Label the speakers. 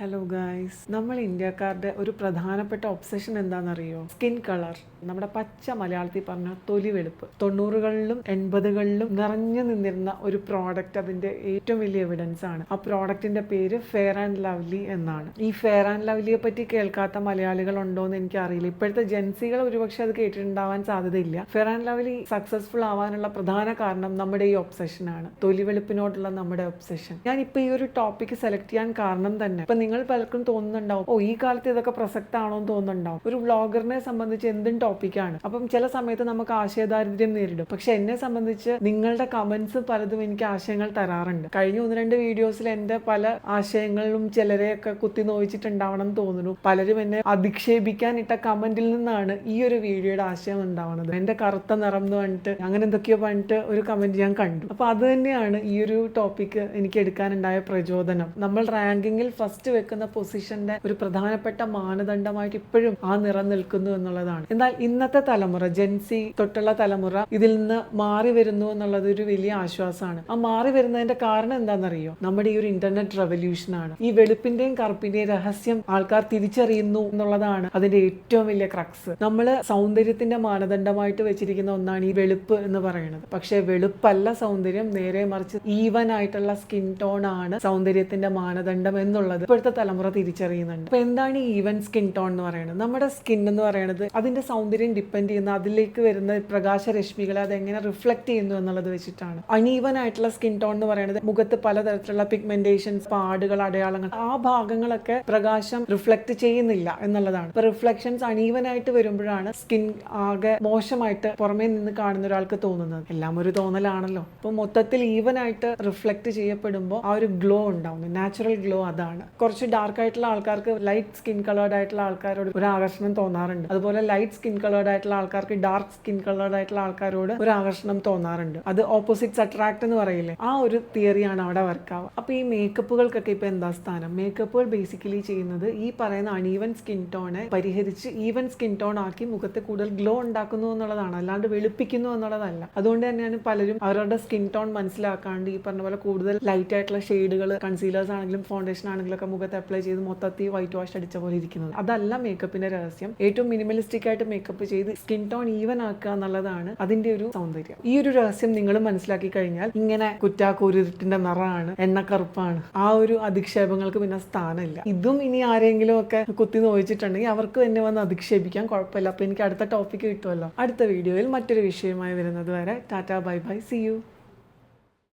Speaker 1: Hello guys, നമ്മൾ ഇന്ത്യക്കാരുടെ ഒരു പ്രധാനപ്പെട്ട ഒബ്സഷൻ എന്താണെന്നറിയോ? Skin colour. നമ്മുടെ പച്ച മലയാളത്തിൽ പറഞ്ഞ തൊലി വെളുപ്പ്. 90കളിലും 80കളിലും നിറഞ്ഞു നിന്നിരുന്ന ഒരു പ്രോഡക്റ്റ്, അതിന്റെ ഏറ്റവും വലിയ എവിഡൻസ് ആണ്. ആ പ്രോഡക്റ്റിന്റെ പേര് ഫെയർ ആൻഡ് ലവ്ലി എന്നാണ്. ഈ ഫെയർ ആൻഡ് ലവ്ലിയെ പറ്റി കേൾക്കാത്ത മലയാളികൾ ഉണ്ടോ എന്ന് എനിക്കറിയില്ല. ഇപ്പോഴത്തെ ജെൻസികൾ ഒരുപക്ഷെ അത് കേട്ടിട്ടുണ്ടാവാൻ സാധ്യതയില്ല. ഫെയർ ആൻഡ് ലവ്ലി സക്സസ്ഫുൾ ആവാനുള്ള പ്രധാന കാരണം നമ്മുടെ ഈ ഒബ്സഷനാണ്, തൊലി വെളുപ്പിനോടുള്ള നമ്മുടെ ഒബ്സഷൻ. ഞാൻ ഇപ്പൊ ഈ ഒരു ടോപ്പിക് സെലക്ട് ചെയ്യാൻ കാരണം തന്നെ, ഇപ്പൊ നിങ്ങൾ പലർക്കും തോന്നുന്നുണ്ടാവും, ഈ കാലത്ത് ഇതൊക്കെ പ്രസക്തമാണോ എന്ന് തോന്നുന്നുണ്ടാവും. ഒരു വ്ളോഗറിനെ സംബന്ധിച്ച് എന്തും ടോപ്പിക്കാണ്. അപ്പം ചില സമയത്ത് നമുക്ക് ആശയദാരിദ്ര്യം നേരിടും. പക്ഷെ എന്നെ സംബന്ധിച്ച് നിങ്ങളുടെ കമന്റ്സ് പലതും എനിക്ക് ആശയങ്ങൾ തരാറുണ്ട്. കഴിഞ്ഞ 1-2 വീഡിയോസിൽ എന്റെ പല ആശയങ്ങളും ചിലരെയൊക്കെ കുത്തി നോയിച്ചിട്ടുണ്ടാവണം എന്ന് തോന്നുന്നു. പലരും എന്നെ അധിക്ഷേപിക്കാൻ ഇട്ട കമന്റിൽ നിന്നാണ് ഈ ഒരു വീഡിയോയുടെ ആശയം ഉണ്ടാവുന്നത്. എന്റെ കറുത്ത നിറം എന്ന് പറഞ്ഞിട്ട് അങ്ങനെ എന്തൊക്കെയോ പറഞ്ഞിട്ട് ഒരു കമന്റ് ഞാൻ കണ്ടു. അപ്പൊ അത് തന്നെയാണ് ഈ ഒരു ടോപ്പിക്ക് എനിക്ക് എടുക്കാനുണ്ടായ പ്രചോദനം. നമ്മൾ റാങ്കിങ്ങിൽ ഫസ്റ്റ് വെക്കുന്ന പൊസിഷന്റെ ഒരു പ്രധാനപ്പെട്ട മാനദണ്ഡമായിട്ട് ഇപ്പോഴും ആ നിറം നിൽക്കുന്നു എന്നുള്ളതാണ്. എന്നാൽ ഇന്നത്തെ തലമുറ, ജെൻസി തൊട്ടുള്ള തലമുറ ഇതിൽ നിന്ന് മാറി വരുന്നു എന്നുള്ളത് ഒരു വലിയ ആശ്വാസമാണ്. ആ മാറി വരുന്നതിന്റെ കാരണം എന്താണെന്നറിയോ? നമ്മുടെ ഈ ഒരു ഇന്റർനെറ്റ് റെവല്യൂഷൻ ആണ്. ഈ വെളുപ്പിന്റെയും കറുപ്പിന്റെയും രഹസ്യം ആൾക്കാർ തിരിച്ചറിയുന്നു എന്നുള്ളതാണ് അതിന്റെ ഏറ്റവും വലിയ ക്രക്സ്. നമ്മള് സൗന്ദര്യത്തിന്റെ മാനദണ്ഡമായിട്ട് വെച്ചിരിക്കുന്ന ഒന്നാണ് ഈ വെളുപ്പ് എന്ന് പറയുന്നത്. പക്ഷെ വെളുപ്പല്ല സൗന്ദര്യം, നേരെ മറിച്ച് ഈവൻ ആയിട്ടുള്ള സ്കിൻ ടോൺ ആണ് സൗന്ദര്യത്തിന്റെ മാനദണ്ഡം എന്നുള്ളത് ഇപ്പോഴത്തെ തലമുറ തിരിച്ചറിയുന്നുണ്ട്. അപ്പൊ എന്താണ് ഈ ഈവൻ സ്കിൻ ടോൺ എന്ന് പറയുന്നത്? നമ്മുടെ സ്കിൻ എന്ന് പറയുന്നത് അതിന്റെ സൗന്ദര്യം ഡിപ്പെൻഡ് ചെയ്യുന്ന അതിലേക്ക് വരുന്ന പ്രകാശരശ്മികളെ അതെങ്ങനെ റിഫ്ലക്ട് ചെയ്യുന്നു എന്നുള്ളത് വെച്ചിട്ടാണ്. അൺഈവൻ ആയിട്ടുള്ള സ്കിൻ ടോൺ എന്ന് പറയുന്നത് മുഖത്ത് പലതരത്തിലുള്ള പിഗ്മെന്റേഷൻസ്, പാടുകൾ, അടയാളങ്ങൾ, ആ ഭാഗങ്ങളൊക്കെ പ്രകാശം റിഫ്ലക്ട് ചെയ്യുന്നില്ല എന്നുള്ളതാണ്. ഇപ്പൊ റിഫ്ലക്ഷൻസ് അൺഈവൻ ആയിട്ട് വരുമ്പോഴാണ് സ്കിൻ ആകെ മോശമായിട്ട് പുറമേ നിന്ന് കാണുന്ന ഒരാൾക്ക് തോന്നുന്നത്. എല്ലാം ഒരു തോന്നലാണല്ലോ. അപ്പൊ മൊത്തത്തിൽ ഈവൻ ആയിട്ട് റിഫ്ലക്ട് ചെയ്യപ്പെടുമ്പോൾ ആ ഒരു ഗ്ലോ ഉണ്ടാവുന്നു, നാച്ചുറൽ ഗ്ലോ. അതാണ് കുറച്ച് ഡാർക്ക് ആയിട്ടുള്ള ആൾക്കാർക്ക് ലൈറ്റ് സ്കിൻ കളേർഡ് ആയിട്ടുള്ള ആൾക്കാരോട് ഒരു ആകർഷണം തോന്നാറുണ്ട്. അതുപോലെ ലൈറ്റ് സ്കിൻ കളേർഡ് ആയിട്ടുള്ള ആൾക്കാർക്ക് ഡാർക്ക് സ്കിൻ കളേർഡ് ആയിട്ടുള്ള ആൾക്കാരോട് ഒരു ആകർഷണം തോന്നാറുണ്ട്. അത് ഓപ്പോസിറ്റ്സ് അട്രാക്ട് എന്ന് പറയില്ലേ, ആ ഒരു തിയറിയാണ് അവിടെ വർക്കാവുക. അപ്പൊ ഈ മേക്കപ്പുകൾക്കൊക്കെ ഇപ്പൊ എന്താ സ്ഥാനം? മേക്കപ്പുകൾ ബേസിക്കലി ചെയ്യുന്നത് ഈ പറയുന്ന അൺഈവൻ സ്കിൻ ടോണെ പരിഹരിച്ച് ഈവൻ സ്കിൻ ടോൺ ആക്കി മുഖത്ത് കൂടുതൽ ഗ്ലോ ഉണ്ടാക്കുന്നു എന്നുള്ളതാണ്, അല്ലാണ്ട് വെളുപ്പിക്കുന്നു എന്നുള്ളതല്ല. അതുകൊണ്ട് തന്നെയാണ് പലരും അവരുടെ സ്കിൻ ടോൺ മനസ്സിലാക്കാണ്ട് ഈ പറഞ്ഞ പോലെ കൂടുതൽ ലൈറ്റ് ആയിട്ടുള്ള ഷെയ്ഡുകൾ, കൺസീലേഴ്സ് ആണെങ്കിലും ഫൗണ്ടേഷൻ ആണെങ്കിലും ഒക്കെ മുഖത്ത് അപ്ലൈ ചെയ്ത് മൊത്തത്തിൽ വൈറ്റ് വാഷ് അടിച്ച പോലെ ഇരിക്കുന്നത്. അതല്ല മേക്കപ്പിന്റെ രഹസ്യം. ഏറ്റവും മിനിമലിസ്റ്റിക് ആയിട്ട് മേക്കപ്പ് ചെയ്ത് സ്കിൻ ടോൺ ഈവൻ ആക്കുക എന്നുള്ളതാണ് അതിന്റെ ഒരു സൗന്ദര്യം. ഈ ഒരു രഹസ്യം നിങ്ങൾ മനസ്സിലാക്കി കഴിഞ്ഞാൽ ഇങ്ങനെ കുറ്റാക്കൂരിട്ടിന്റെ നിറമാണ്, എണ്ണക്കറുപ്പാണ്, ആ ഒരു അധിക്ഷേപങ്ങൾക്ക് പിന്നെ സ്ഥാനമില്ല. ഇതും ഇനി ആരെങ്കിലും ഒക്കെ കുത്തി നോയിച്ചിട്ടുണ്ടെങ്കിൽ അവർക്ക് തന്നെ വന്ന് അധിക്ഷേപിക്കാൻ കുഴപ്പമില്ല. അപ്പൊ എനിക്ക് അടുത്ത ടോപ്പിക്ക് കിട്ടുമല്ലോ. അടുത്ത വീഡിയോയിൽ മറ്റൊരു വിഷയമായി വരുന്നത് വരെ tata, bye bye, see U.